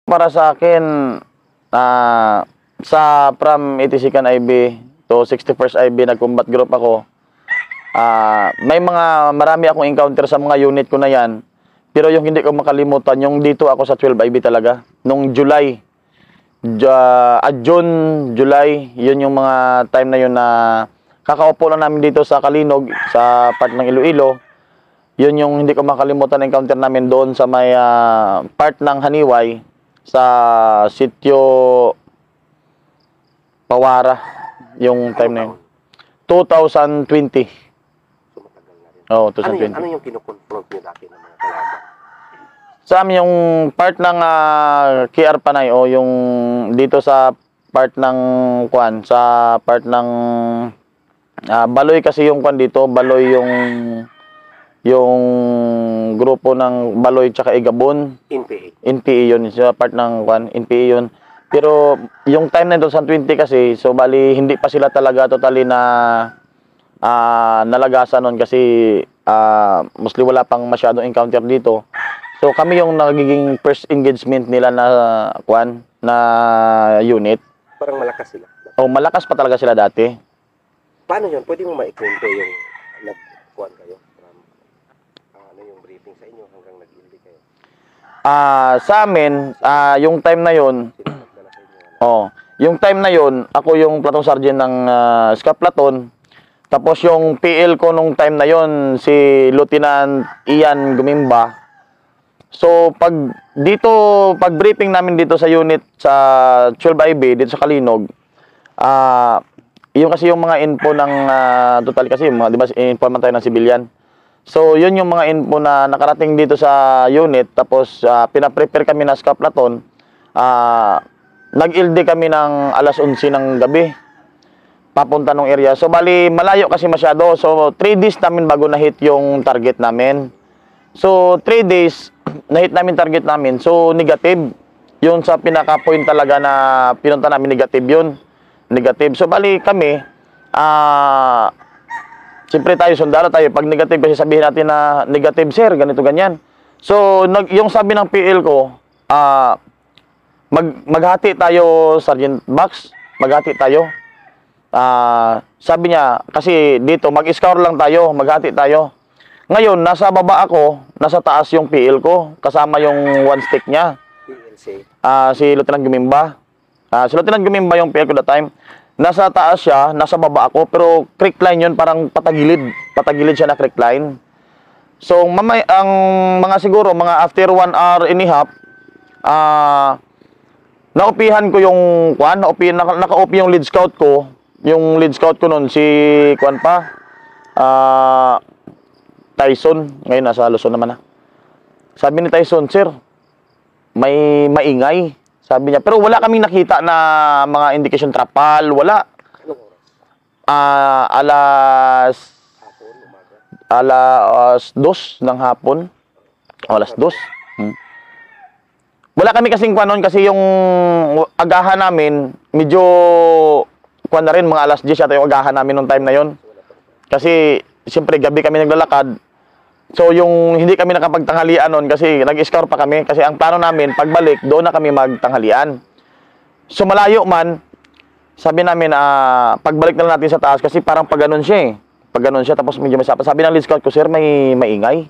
Para sa akin, sa from 82nd IB to 61st IB, nag-combat group ako. Marami akong encounter sa mga unit ko na yan. Pero yung hindi ko makalimutan, yung dito ako sa 12 IB talaga. Nung July, June, July, yun yung mga time na yun na kakaupo lang namin dito sa Kalinog, sa part ng Iloilo. Yun yung hindi ko makalimutan na encounter namin doon sa may part ng Haniway, sa sitio Pawara, yung time na yun. 2020. Oo, 2020. Ano yung kinukonfront niyo dati ng mga kalaban? Sa amin yung part ng KR Panay o yung dito sa part ng Kwan, sa part ng Baloy kasi yung Kwan dito, Baloy yung grupo ng Baloy tsaka Igabon. NPA yun, sa part ng Kwan, NPA yun. Pero yung time na 2020 kasi, so bali hindi pa sila talaga totally na nalagasan nun kasi mostly wala pang masyadong encounter dito. So kami yung nagiging first engagement nila na Kwan, na unit. Parang malakas sila. Oh, malakas pa talaga sila dati. Paano yun? Pwede mo maikwento yung nag-Kwan kayo? Ano yung briefing sa inyo hanggang nag-ildi kayo? Sa amin, yung time na yun, yung time na yun, ako yung platoon sergeant ng SCAP platoon. Tapos yung PL ko nung time na yun, si Lieutenant Ian Gumimba. So pag briefing namin dito sa unit sa 12 IB dito sa Kalinog, yung kasi yung mga info ng total kasi mga, di ba, informant tayo ng civilian. So yun yung mga info na nakarating dito sa unit. Tapos pinaprepare kami na SCAP platoon. Nag-ildi kami ng alas 11 ng gabi papunta ng area. So bali malayo kasi masyado. So 3 days namin bago na-hit yung target namin. So 3 days na-hit namin target namin. So negative. Yun sa pinaka-point talaga na pinunta namin, negative yun. Negative. So bali kami, siyempre tayo sundalo tayo. Pag negative kasi sabihin natin na negative sir, ganito ganyan. So yung sabi ng PL ko, maghati tayo, Sergeant Bax, maghati tayo. Sabi niya, kasi dito mag-scour lang tayo, maghati tayo. Ngayon, nasa baba ako, nasa taas yung PL ko, kasama yung one stick niya. Si Lieutenant Gumimba. Si Lieutenant Gumimba yung PL ko that time. Nasa taas siya, nasa baba ako, pero creek line yun, parang patagilid. Patagilid siya na creek line. So, ang mga siguro, mga after 1 hour and a half, naupihan ko yung Kwan, naka-OP yung lead scout ko. Yung lead scout ko nun, si Kwan pa, Tyson. Ngayon, nasa Luzon naman na. Sabi ni Tyson, sir, may maingay. Sabi niya, pero wala kaming nakita na mga indication trapal, wala. Alas 2 ng hapon. Alas 2. Wala kami kasing kuwan nun kasi yung agahan namin, medyo kuwan na rin, mga alas 10 yata yung agahan namin nung time na yon. Kasi, siyempre, gabi kami naglalakad. So, yung hindi kami nakapagtanghalian nun kasi nag-scour pa kami. Kasi ang plano namin, pagbalik, doon na kami magtanghalian. So, malayo man, sabi namin, pagbalik na lang natin sa taas kasi parang pag ganun siya eh. Pag ganun siya, tapos medyo may sapa. Sabi ng lead scout ko, sir, may maingay.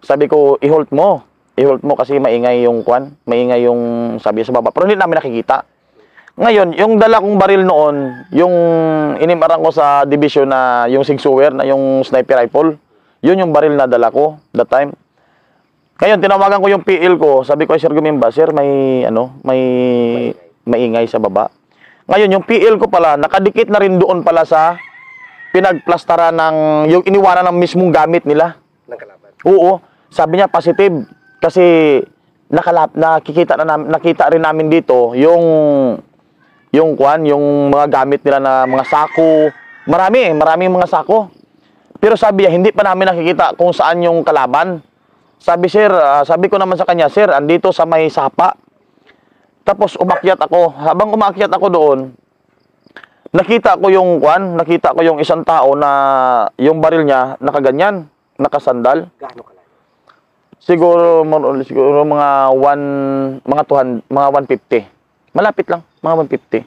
Sabi ko, i-hold mo. I-hold mo kasi maingay yung kwan. Maingay yung sabi sa baba. Pero hindi namin nakikita. Ngayon, yung dala kong baril noon, yung inimarang ko sa division na yung Sigsuwer, na yung sniper rifle, yun yung baril na dala ko that time. Ngayon, tinawagan ko yung PL ko. Sabi ko, Sir Gumimba, sir, may maingay sa baba. Ngayon, yung PL ko pala, nakadikit na rin doon pala sa pinagplastara ng, yung iniwanan ng mismong gamit nila. Oo. Sabi niya, positive. Kasi nakita rin namin dito yung kwan, yung mga gamit nila na mga sako. Maraming mga sako. Pero sabi niya, hindi pa namin nakikita kung saan yung kalaban. Sabi, sir, sabi ko naman sa kanya, sir, andito sa may sapa. Tapos umakyat ako. Habang umakyat ako doon, nakita ko yung kwan, nakita ko yung isang tao na yung baril niya nakaganyan, nakasandal. Gaano kalayo? Siguro mga 150. Malapit lang, mga 150.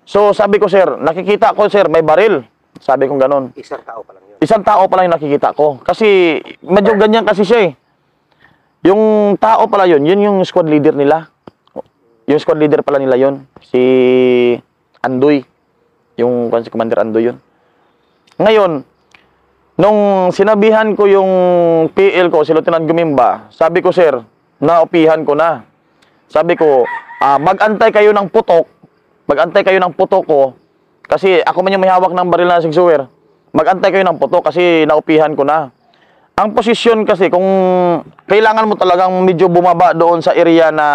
So sabi ko, sir, nakikita ko, sir, may baril. Sabi ko ganun. Isang tao pa lang yun. Isang tao pa lang yung nakikita ko. Kasi medyo ganyan kasi siya eh. Yung tao pala yun yung squad leader nila. Yung squad leader pala nila yun. Si Andoy. Yung si Commander Andoy yun. Ngayon, nung sinabihan ko yung PL ko, si Lieutenant Gumimba, sabi ko, sir, naupihan ko na. Sabi ko, mag-antay kayo ng putok. Mag-antay kayo ng putok ko. Kasi ako man yung may hawak ng baril na sigsuwer. Mag-antay kayo ng putok kasi naupihan ko na. Ang posisyon kasi, kung kailangan mo talagang medyo bumaba doon sa area na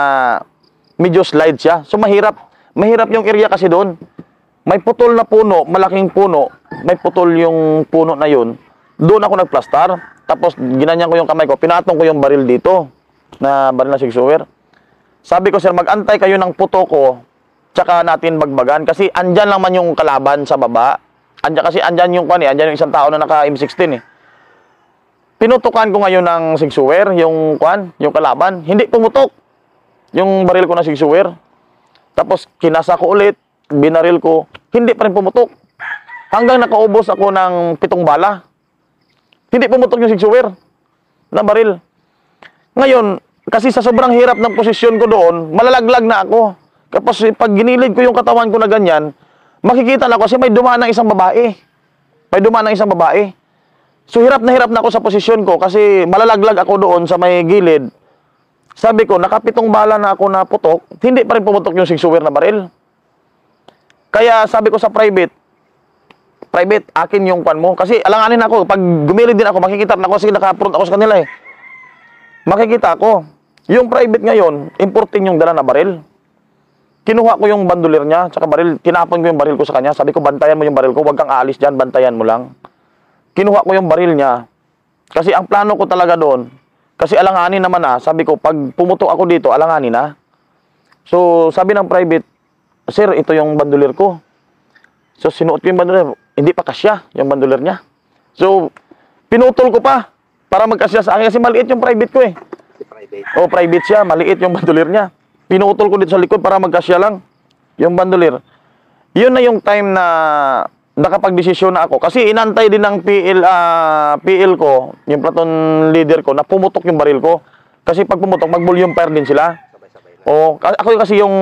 medyo slide siya. So mahirap. Mahirap yung area kasi doon. May putol na puno, malaking puno. May putol yung puno na yun. Doon ako nagplastar. Tapos ginanyan ko yung kamay ko. Pinatong ko yung baril dito. Na baril na sigsuwer. Sabi ko, sir, mag-antay kayo ng puto ko. Tsaka natin bagbagan. Kasi andyan lang man yung kalaban sa baba. Andyan yung andyan yung isang tao na naka M16 eh. Pinutukan ko ngayon ng sigsuwer, yung kalaban. Hindi pumutok. Yung baril ko na sigsuwer. Tapos kinasa ko ulit. Binaril ko. Hindi pa rin pumutok. Hanggang nakaubos ako ng 7 bala. Hindi pumutok yung sigsuwer na baril. Ngayon, kasi sa sobrang hirap ng posisyon ko doon, malalaglag na ako. Tapos pag ginilid ko yung katawan ko na ganyan, makikita na ako kasi may dumaan ng isang babae. May dumaan ng isang babae. So hirap na ako sa posisyon ko kasi malalaglag ako doon sa may gilid. Sabi ko, nakapitong bala na ako na putok, hindi pa rin pumutok yung sigsuwer na baril. Kaya sabi ko sa private, akin yung kwan mo. Kasi alanganin ako, pag gumilid din ako, makikita na ako kasi naka-front ako sa kanila eh. Makikita ako. Yung private ngayon, importin yung dala na baril. Kinuha ko yung bandolir niya, tsaka baril, tinapon ko yung baril ko sa kanya. Sabi ko, bantayan mo yung baril ko, huwag kang aalis dyan, bantayan mo lang. Kinuha ko yung baril niya. Kasi ang plano ko talaga doon, kasi alanganin naman sabi ko, pag pumutok ako dito, alanganin na. So, sabi ng private, sir, ito yung bandolir ko. So, sinuot ko yung bandolir. Hindi pa kasya yung bandolir niya. So, pinutol ko pa para magkasya sa akin kasi maliit yung private ko eh. Private. Private siya, maliit yung bandolir niya. Pinutol ko dito sa likod para magkasya lang yung bandolir. Yun na yung time na nakapag-desisyon na ako. Kasi inantay din ng PL ko, yung platoon leader ko, na pumutok yung baril ko. Kasi pag pumutok, mag-volume fire din sila. Sabay-sabay na. Ako kasi yung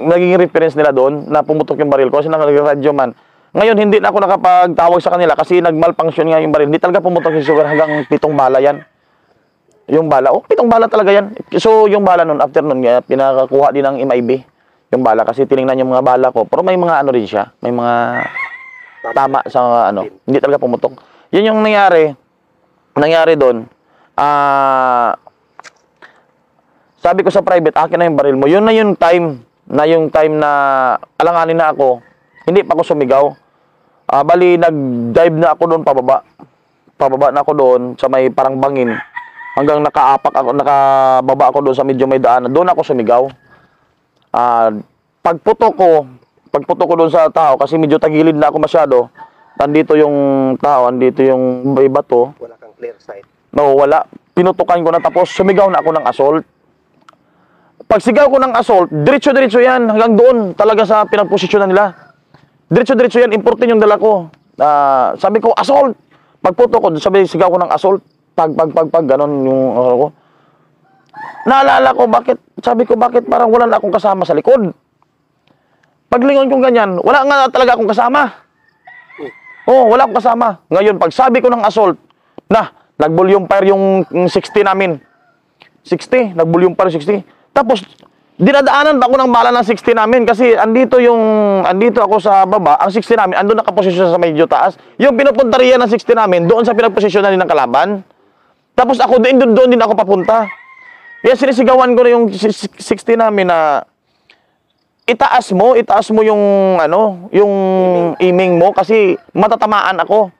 naging reference nila doon na pumutok yung baril ko kasi nag-radio man. Ngayon, hindi na ako nakapagtawag sa kanila kasi nag-malfunction nga yung baril. Hindi talaga pumutok yung sugar hanggang 7 bala yan. Yung bala, 7 bala talaga yan. So, yung bala nun, after nun, pinakakuha din ng MIB. Yung bala kasi tinignan yung mga bala ko. Pero may mga ano rin siya. May mga tama sa Hindi talaga pumutok. Yun yung nangyari doon. Sabi ko sa private, akin na yung baril mo. Yun na yung time na alanganin na ako. Hindi pa ako sumigaw. Bali, nag-dive na ako doon pababa. Pababa na ako doon sa may parang bangin. Hanggang nakababa ako doon sa medyo may daan. Doon ako sumigaw. Pagputok ko doon sa tao, kasi medyo tagilid na ako masyado. Andito yung tao, andito yung bato. Wala kang clear sight. No, wala. Pinutukan ko na tapos sumigaw na ako ng assault. Pag sigaw ko ng assault, diretso-diretso yan. Hanggang doon talaga sa pinagposisyonan nila. Diretso-diretso yan, importin yung dala ko. Sabi ko, assault! Pagputo ko, sigaw ko ng assault. Pag, ganon yung ko. Naalala ko, sabi ko, bakit parang wala na akong kasama sa likod? Paglingon ko ganyan, wala nga talaga akong kasama. Wala akong kasama. Ngayon, pag sabi ko ng assault, nag-volume fire yung 60 namin. 60, nag-volume fire 60. Tapos, dinadaanan ba ako ng bala ng 60 namin kasi andito ako sa baba, ang 60 namin, andun nakaposisyon sa medyo taas. Yung pinupunta riyan ng 60 namin, doon sa pinagposisyonan din ng kalaban. Tapos ako, doon din ako papunta. Kaya sinisigawan ko na yung 60 namin na itaas mo yung yung aiming mo kasi matatamaan ako.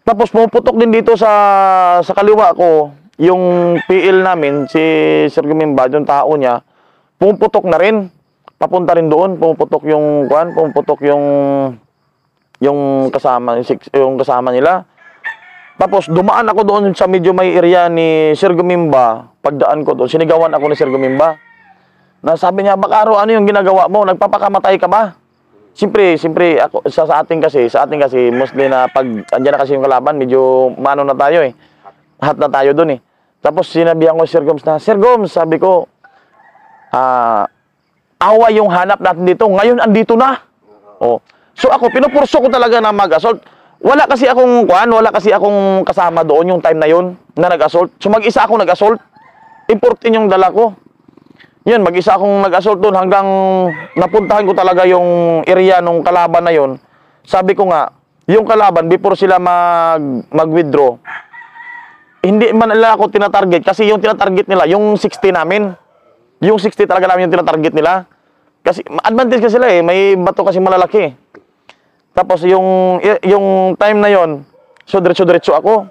Tapos pumuputok din dito sa kaliwa ko, yung PL namin, si Sir Gumimba, yung tao niya, pumuputok na rin. Papunta rin doon, pumuputok yung kasama nila. Tapos dumaan ako doon sa medyo may area ni Sir Gumimba. Pagdaan ko doon, sinigawan ako ni Sir Gumimba. Na sabi niya, Bakaro, ano yung ginagawa mo? Nagpapakamatay ka ba? Siyempre ako sa atin kasi mostly na pag andyan na kasi yung kalaban, medyo mano na tayo eh. Hot na tayo doon eh. Tapos sinabihan ko si Sir Gomes na, Sir Gomes, sabi ko, awa yung hanap natin dito. Ngayon andito na. Oh. So ako pinupurso ko talaga na mag-assault. Wala kasi akong kasama doon yung time na yun na nag-assault. So mag-isa akong nag-assault. 14 yung dala ko. Yun, mag-isa akong nag-assault doon hanggang napuntahan ko talaga yung area nung kalaban na yun. Sabi ko nga, yung kalaban before sila mag-withdraw, hindi man nila ako tinatarget kasi yung tinatarget nila, yung 60 namin. Yung 60 talaga namin yung tinatarget nila. Kasi advantage kasi sila eh, may bato kasi malalaki. Tapos yung time na yon, so diretso ako.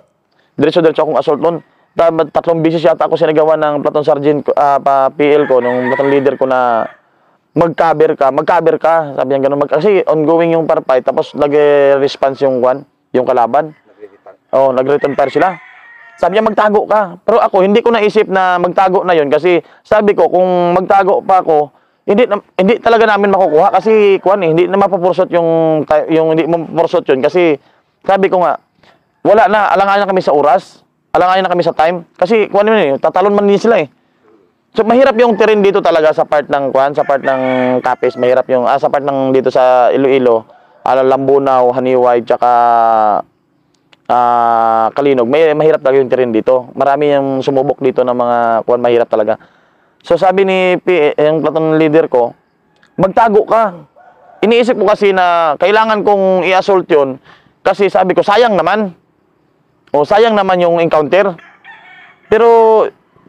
Diretso akong assault noon. 3 beses yata ako sinagawa ng platoon sergeant PL ko, nung platoon leader ko na mag-cover ka. Sabi niya gano'n, kasi ongoing yung fight, tapos nag-response yung kalaban. Oh, nag-return fire sila. Sabi niya magtago ka. Pero ako hindi ko naisip na magtago na yon kasi sabi ko kung magtago pa ako, hindi talaga namin makukuha kasi hindi na mapupursot yung hindi mapupursot yun kasi sabi ko nga wala na, alanganin na kami sa oras, alanganin na kami sa time kasi tatalon man din sila eh. So mahirap yung terrain dito talaga sa part ng sa part ng Capiz, mahirap yung sa part ng dito sa Iloilo, Lambunaw, Haniway, tsaka Kalinog. Mahirap talaga yung terrain dito. Marami yung sumubok dito ng mga mahirap talaga. So sabi ni yung platoon leader ko, magtago ka. Iniisip ko kasi na kailangan kong i-assault yun kasi sabi ko sayang naman. O sayang naman yung encounter. Pero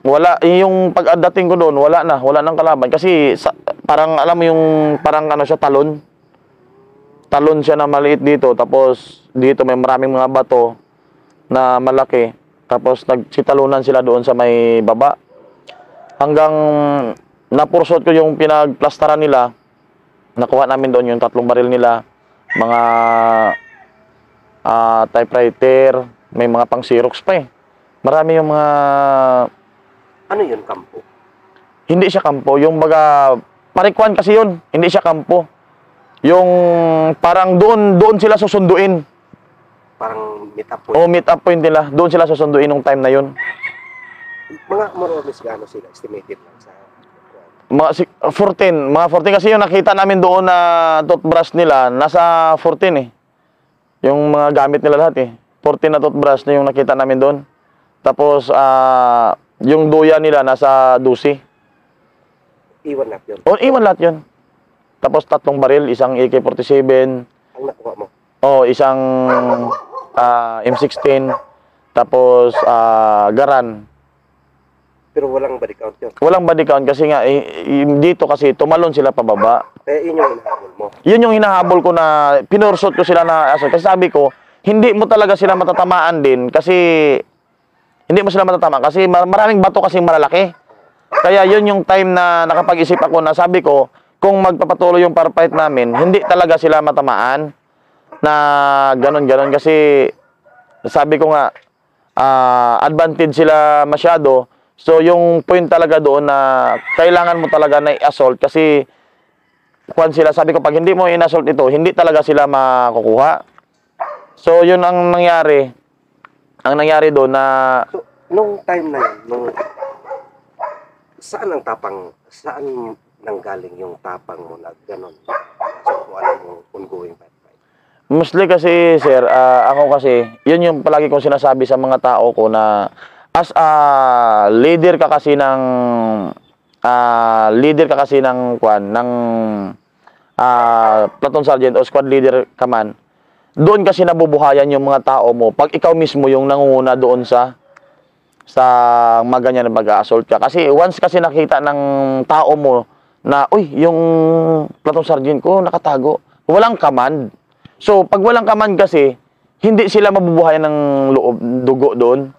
wala yung pag-dating ko doon, wala nang kalaban kasi parang alam mo yung parang siya talon. Talon siya na maliit dito, tapos dito may maraming mga bato na malaki. Tapos nagsitalunan sila doon sa may baba. Hanggang napursot ko yung pinagplastaran nila. Nakuha namin doon yung 3 baril nila. Mga typewriter, may mga pang Xerox pa eh. Marami yung mga... Ano yun, kampo? Hindi siya kampo. Yung baga, parikwan kasi yun. Hindi siya kampo. Yung parang doon sila susunduin. Parang meet up point? O meet up point nila. Doon sila susunduin nung time na yun. Mga more or less gaano sila? Estimated lang sa... Mga 14 kasi yung nakita namin doon na toothbrush nila, nasa 14 eh. Yung mga gamit nila lahat eh. 14 na toothbrush na yung nakita namin doon. Tapos, yung duya nila nasa 12. Iwan lahat yun? O, iwan lahat yun. Tapos 3 baril, isang AK-47. Ang nakuha mo? O, isang M16. Tapos, garan. Pero walang body count yun? Walang body count kasi nga, dito kasi tumalon sila pababa. Yun yung hinahabol mo? Yun yung hinahabol ko na, pinursot ko sila na assault. Kasi sabi ko, hindi mo talaga sila matatamaan din kasi, hindi mo sila matatamaan kasi maraming bato kasi malalaki. Kaya yun yung time na nakapag-isip ako na sabi ko, kung magpapatuloy yung fight namin, hindi talaga sila matamaan na ganon kasi sabi ko nga, advantage sila masyado. So yung point talaga doon na kailangan mo talaga na i-assault kasi sila, sabi ko pag hindi mo in-assault ito, hindi talaga sila makukuha. So yun ang nangyari. Ang nangyari doon na So, nung time na yun, saan nanggaling yung tapang mo na gano'n? So kung alam mo, ongoing fight. mostly kasi sir, ako kasi, yun yung palagi kong sinasabi sa mga tao ko na as a leader ka kasi ng platoon sergeant o squad leader ka man, doon kasi nabubuhayan yung mga tao mo pag ikaw mismo yung nangunguna doon sa mga ganyan na pag-assault ka. Kasi once kasi nakita ng tao mo na, uy, yung platoon sergeant ko nakatago, walang command. So pag walang command kasi, hindi sila mabubuhayan ng loob, dugo doon.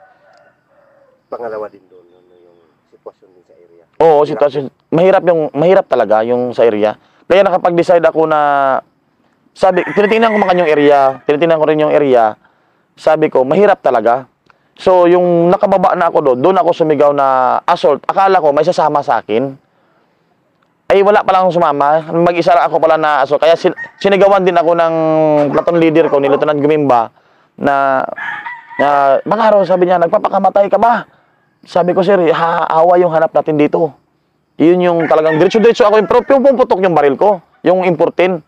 Pangalawa din doon, yung sitwasyon din sa area. Oo, sitwasyon. Mahirap talaga yung sa area. Kaya nakapag-decide ako na, tinitingnan ko man yung area, tinitingnan ko rin yung area. sabi ko, mahirap talaga. So, yung nakababa na ako doon ako sumigaw na assault. Akala ko may sasama sa akin. Ay, wala pa lang sumama. Mag-isa lang ako pala na assault. Kaya sinigawan din ako ng platoon leader ko, ni Lieutenant Gumimba, na mga araw, sabi niya, nagpapakamatay ka ba? Sabi ko, sir, awa yung hanap natin dito. Yun yung talagang diretso-diretso ako. Yung pumuputok yung baril ko, yung importin.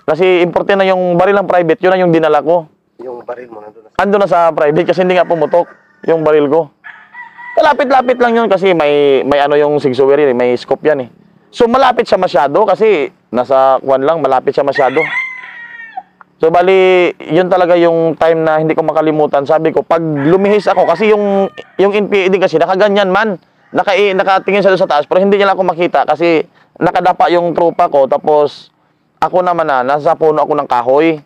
Kasi importin na yung baril ng private, yun na yung dinala ko. Yung baril mo nandun na Ando na sa private kasi hindi nga pumutok yung baril ko. Kalapit-lapit lang yun kasi may ano yung sigsawer yun, may scope yan eh. So malapit siya masyado kasi nasa kwan lang, malapit siya masyado. So bali, yun talaga yung time na hindi ko makalimutan. Sabi ko, pag lumihis ako, kasi yung NPA din kasi nakaganyan man, nakatingin siya doon sa taas, pero hindi niya lang ako makita kasi nakadapa yung tropa ko, tapos ako naman nasa puno ako ng kahoy.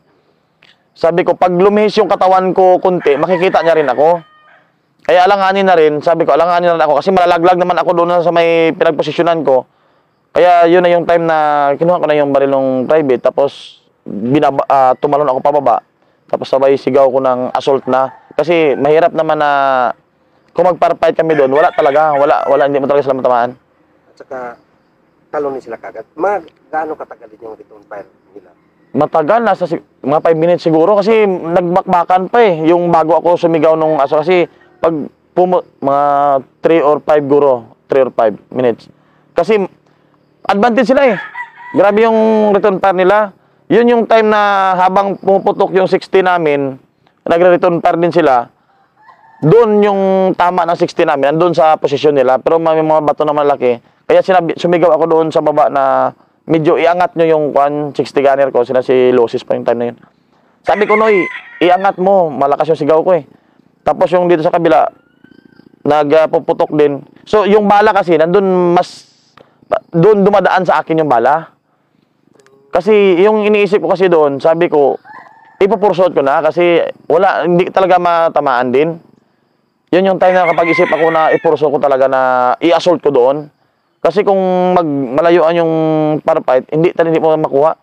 Sabi ko, pag lumihis yung katawan ko kunti, makikita niya rin ako. Kaya alanganin na rin, sabi ko, alanganin na rin ako kasi malalaglag naman ako doon sa may pinagposisyonan ko. Kaya yun na yung time na kinuha ko na yung baril ng private, tapos tumalon ako pababa. Tapos sabay sigaw ko ng assault na. Kasi mahirap naman na kung magparfight kami doon, wala talaga, wala, hindi mo talaga sila matamaan. at saka talonin sila kagad. Gaano katagal din yung return fire nila? Matagal, nasa mga 5 minutes siguro kasi nagbakbakan pa eh. Yung bago ako sumigaw nung aso kasi pag mga 3 or 5 guro, 3 or 5 minutes. Kasi advantage sila eh. Grabe yung return fire nila. Yun yung time na habang pumuputok yung 60 namin, nagre-return fire din sila. Doon yung tama ng 60 namin, andun sa posisyon nila. Pero may mga bato na malaki. Kaya sumigaw ako doon sa baba na medyo iangat nyo yung 60 gunner ko. Sila si Losis pa yung time na yun. Sabi ko, Noy, iangat mo. Malakas yung sigaw ko eh. Tapos yung dito sa kabila, nagpuputok din. So yung bala kasi, doon dumadaan sa akin yung bala. Kasi yung iniisip ko kasi doon, sabi ko, ipupursot ko na kasi hindi talaga matamaan din. Yun yung time na kapag isip ako na ipurso ko talaga na i-assault ko doon. Kasi kung malayuan yung firefight, hindi mo makuha.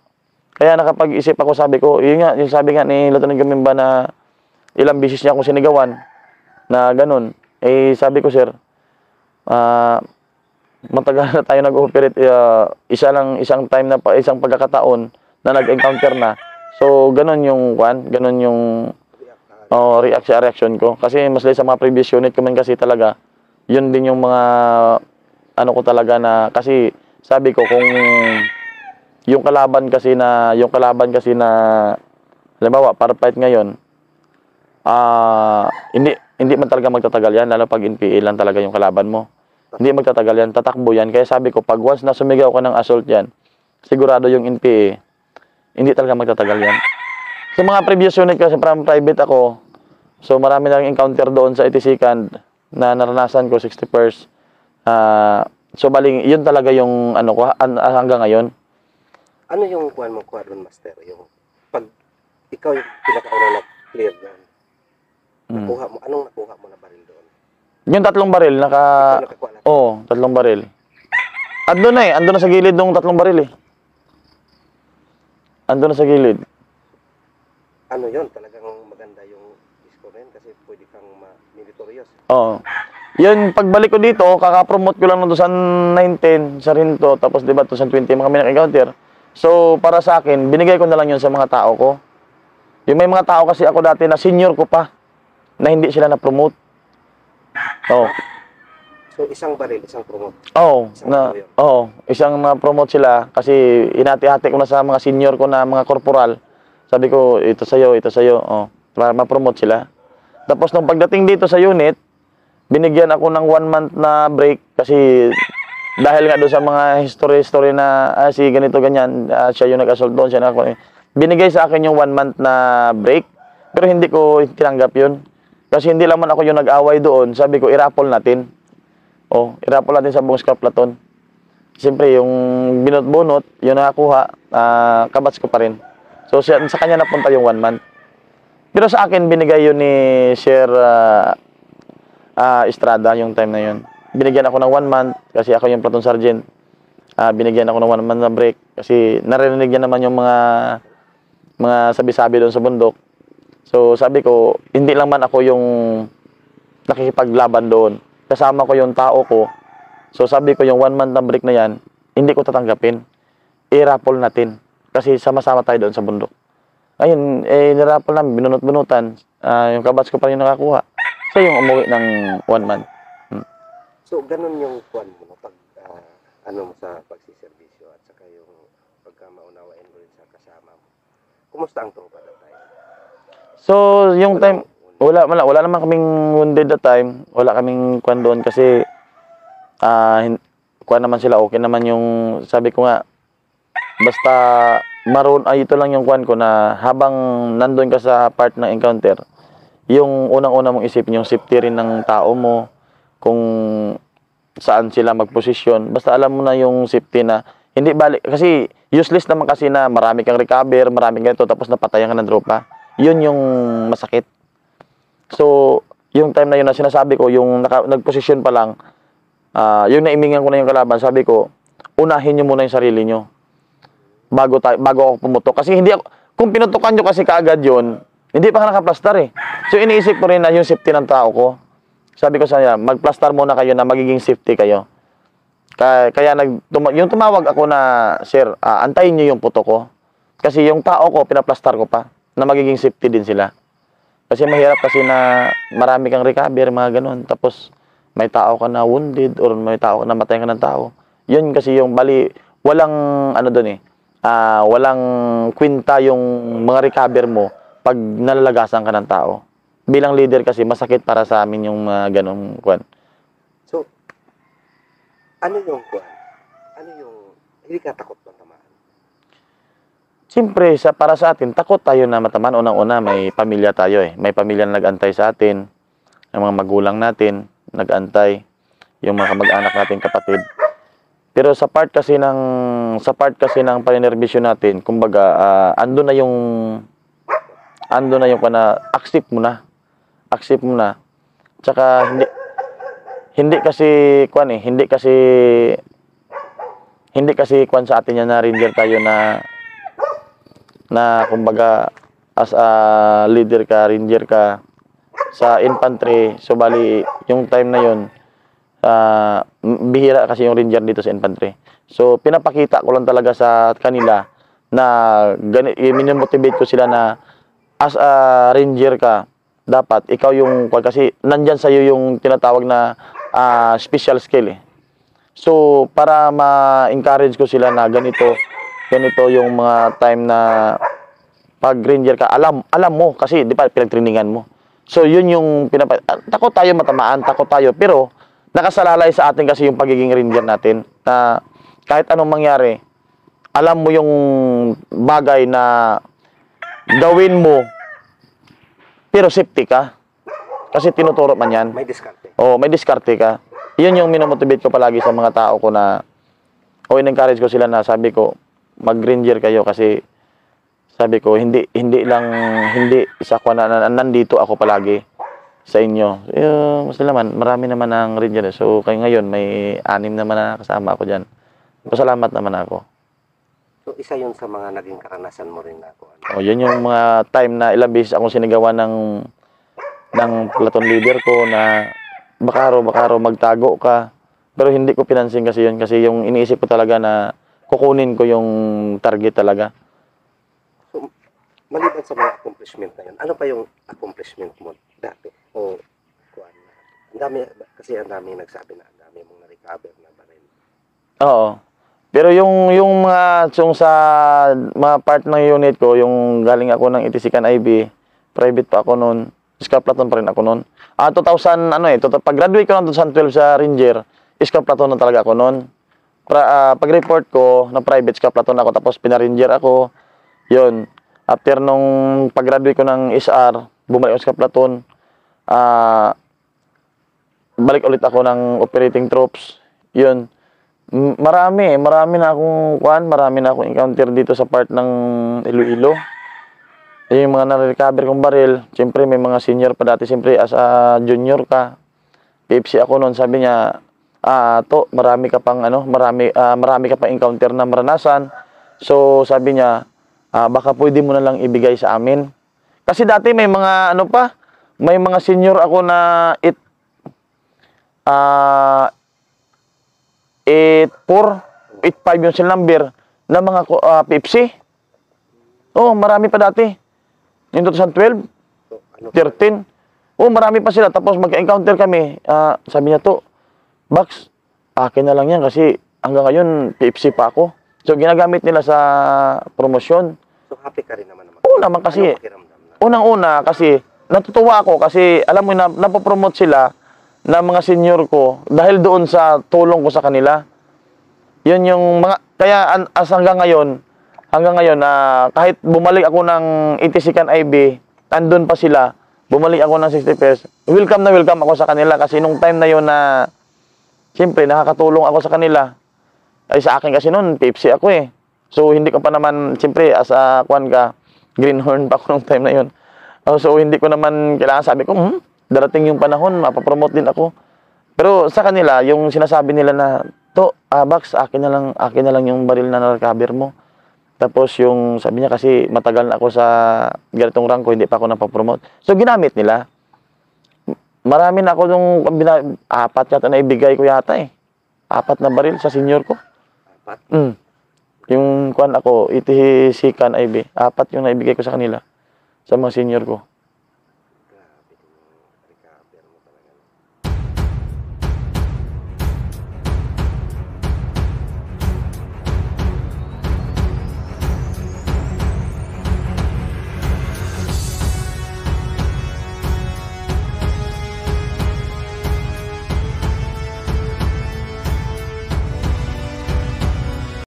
Kaya nakapag-isip ako, sabi ko, yung sabi nga ni Lieutenant Gumimba na ilang bisis niya akong sinigawan na ganun. Eh sabi ko, sir, matagal na tayo nag-operate, isang time na isang pagkakataon na nag-encounter na. So ganun yung reaction ko. Kasi mas sa mga previous unit ko man kasi talaga, yun din yung mga ano ko talaga na, kasi sabi ko kung yung kalaban kasi na halimbawa para fight ngayon, hindi man talaga magtatagal yan, lalo pag NPA lang talaga yung kalaban mo. Hindi magtatagal yan, tatakbo yan. Kaya sabi ko, pag once na sumigaw ka ng assault yan, sigurado yung NPA, hindi talaga magtatagal yan. Sa mga previous unit kasi private ako, so marami na encounter doon sa 82nd na naranasan ko, 61st. So baling, yun talaga yung ano ko hanggang ngayon. Ano yung kuhan mo, Quadron Master? Yung pag ikaw yung pinakauna na-clear doon, nakuha mo, anong nakuha mo na baril doon? Yung 3 baril, Oo, 3 baril. Andun na sa gilid ng 3 baril eh. Andun na sa gilid. Ano yun? Talagang maganda yung disco rin kasi pwede kang ma-meritorious. Oo. Yun, pagbalik ko dito, kaka-promote ko lang ng 2019 sa Rinto, tapos diba 2020 mga minag-encounter. So, para sa akin, binigay ko na lang yun sa mga tao ko. Yung may mga tao kasi ako dati na senior ko pa, na hindi sila na-promote. Oo. So, isang baril, isang promote. Isang na-promote sila kasi inati-hati ko na sa mga senior ko na mga korporal. Sabi ko, ito sa'yo, para ma-promote sila. Tapos nung pagdating dito sa unit, binigyan ako ng 1 month na break kasi dahil nga doon sa mga history na si ganito ganyan, siya yung nag-assault doon, siya binigay sa akin yung 1 month na break, pero hindi ko tinanggap yun. Kasi hindi lang man ako yung nag-away doon, sabi ko, i-raffle natin. I-raffle natin sa buong scout platon. Siyempre, yung binot-bunot, yung nakakuha, kabats ko pa rin. So, sa kanya napunta yung 1 month. Pero sa akin, binigay yun ni Sir Estrada yung time na yun. Binigyan ako ng 1 month kasi ako yung platoon sergeant. Binigyan ako ng 1 month na break kasi narinig niya naman yung mga sabi-sabi doon sa bundok. So sabi ko, hindi lang man ako yung nakikipaglaban doon. Kasama ko yung tao ko. So sabi ko, yung 1 month na break na yan, hindi ko tatanggapin. I-raffle natin. Kasi sama-sama tayo doon sa bundok. Ayun, niraffle namin, binunot-bunutan. Yung kabats ko pa rin nakakuha. So yung umuwi ng 1 month. So, ganun yung kuwan mo, no? Pag, ano mo sa pagsiservisyo at saka yung pagka maunawain mo rin sa kasama mo. Kumusta ang tropa na tayo? So, yung time, wala naman kaming wounded that time. Wala kaming kwan doon kasi kwan naman sila, okay naman yung, sabi ko nga, basta ito lang yung kwan ko na habang nandun ka sa part ng encounter, yung unang-una mong isipin yung safety rin ng tao mo, kung saan sila magposisyon. Basta alam mo na yung safety na hindi balik. Kasi useless naman kasi na marami kang recover, marami ganito, tapos napatayan ka ng tropa. Yun yung masakit. So, yung time na yun na sinasabi ko, yung nagposisyon pa lang, yung naimingan ko na yung kalaban, sabi ko, unahin nyo muna yung sarili nyo. Bago ako pumutok. Kasi hindi ako, kung pinutukan nyo kasi kaagad yun, hindi pa ka nakaplastar eh. So, iniisip ko rin na yung safety ng tao ko. Sabi ko sa kanya, magplastar muna kayo na magiging safety kayo. Kaya yung tumawag ako na, sir, antayin niyo yung puto ko. Kasi yung tao ko, pinaplastar ko pa, na magiging safety din sila. Kasi mahirap kasi na marami kang recover, mga ganun. Tapos, may tao ka na wounded or may tao ka na matayan ka ng tao. Yun kasi yung walang, walang kwinta yung mga recover mo pag nalalagasan ka ng tao. Bilang leader kasi, masakit para sa amin yung ganong kwan. So, ano yung kwan? Hindi ka takot bang tamaan? Siyempre, para sa atin, takot tayo na matamaan. Unang-una, may pamilya tayo eh. May pamilya na nag-antay sa atin. Yung mga magulang natin, nag-antay. Yung mga kamag-anak natin, kapatid. Pero sa part kasi ng paninerbisyon natin, kumbaga, ando na yung accept mo na. Accept mo na. Tsaka hindi kasi kwan sa atin yan na ranger tayo na kumbaga as a leader ka, ranger ka sa infantry. So bali yung time na yun, bihira kasi yung ranger dito sa infantry. So pinapakita ko lang talaga sa kanila na minimotivate ko sila na as a ranger ka, dapat ikaw yung, kasi nandyan sa'yo yung tinatawag na special skill eh. So, para ma-encourage ko sila na ganito yung mga time na pag ranger ka, alam mo, kasi di ba pinagtrainingan mo. So, yun yung takot tayo matamaan, takot tayo, pero nakasalalay sa atin kasi yung pagiging ranger natin na kahit anong mangyari, alam mo yung bagay na gawin mo, pero safety ka. Kasi tinuturo man yan. May diskarte. Oo, may diskarte ka. Yun yung minomotivate ko palagi sa mga tao ko na, in-encourage ko sila na sabi ko, mag-ranger kayo kasi sabi ko, hindi sa kwa na nandito ako palagi sa inyo. Mas naman, marami naman ang ranger. So, kayo ngayon, may 6 naman na kasama ako dyan. Pasalamat naman ako. So, isa yun sa mga naging karanasan mo rin ako. Yun yung mga time na ilang beses akong sinigawan ng platoon leader ko na baka raw magtago ka. Pero hindi ko pinansin kasi yun. Kasi yung iniisip ko talaga na kukunin ko yung target talaga. So, maliban sa mga accomplishment na yun, ano pa yung accomplishment mo dati? O, kuwan na. Ang dami nagsabi na ang dami mong na-recover na baril. Oo. Pero yung sa mga part ng unit ko, yung galing ako ng Itisikan IB, private pa ako noon, scout platoon pa rin ako noon. 2000 pag-graduate ko ng 2012 sa Ranger, scout platoon na talaga ako noon. Pag-report ko na private, scout platoon ako, tapos pina-ranger ako. Yun. After nung pag-graduate ko ng SR, bumalik ako sa scout platoon. Balik ulit ako ng operating troops. Yun. Marami na akong encounter dito sa part ng Iloilo. Yung mga na-recover kong baril, siyempre may mga senior pa dati, siyempre as a junior ka. PFC ako noon, sabi niya, marami ka pang encounter na maranasan. So sabi niya, baka pwede mo na lang ibigay sa amin. Kasi dati may mga ano pa, may mga senior ako na 84, 85 yung cell number na mga Pepsi. Oh, marami pa dati. Yung 2012, So, ano 13. Oh, marami pa sila. Tapos magka-encounter kami. Sabi niya to, Bax, akin na lang yan kasi hanggang ngayon, PFC pa ako. So, ginagamit nila sa promosyon. So, happy ka rin naman naman. Oo naman kasi, Anong pakiramdam na? unang-una kasi, natutuwa ako kasi, alam mo na, napopromote sila na mga senior ko dahil doon sa tulong ko sa kanila. Yun yung mga, kaya as hanggang ngayon, na kahit bumalik ako ng 82nd IB, andun pa sila, bumalik ako ng 60 pesos, welcome na welcome ako sa kanila kasi nung time na yun na, siyempre, nakakatulong ako sa kanila. Ay sa akin kasi noon, Pepsi ako eh. So, hindi ko pa naman, siyempre, as a, greenhorn pa ako nung time na yun. So, hindi ko naman, kailangan sabi ko, darating yung panahon, mapapromote din ako. Pero sa kanila, yung sinasabi nila na, to, Bax, akin na lang yung baril na na-recover mo. Tapos yung sabi niya kasi matagal na ako sa ganitong rank ko, hindi pa ako napapromote. So ginamit nila. Marami na ako nung 4 yata na ibigay ko yata eh. 4 na baril sa senior ko. 4? Yung kuan ako, itihisikan IB. 4 yung naibigay ko sa kanila. Sa mga senior ko. Grabe din yung recover mo talaga.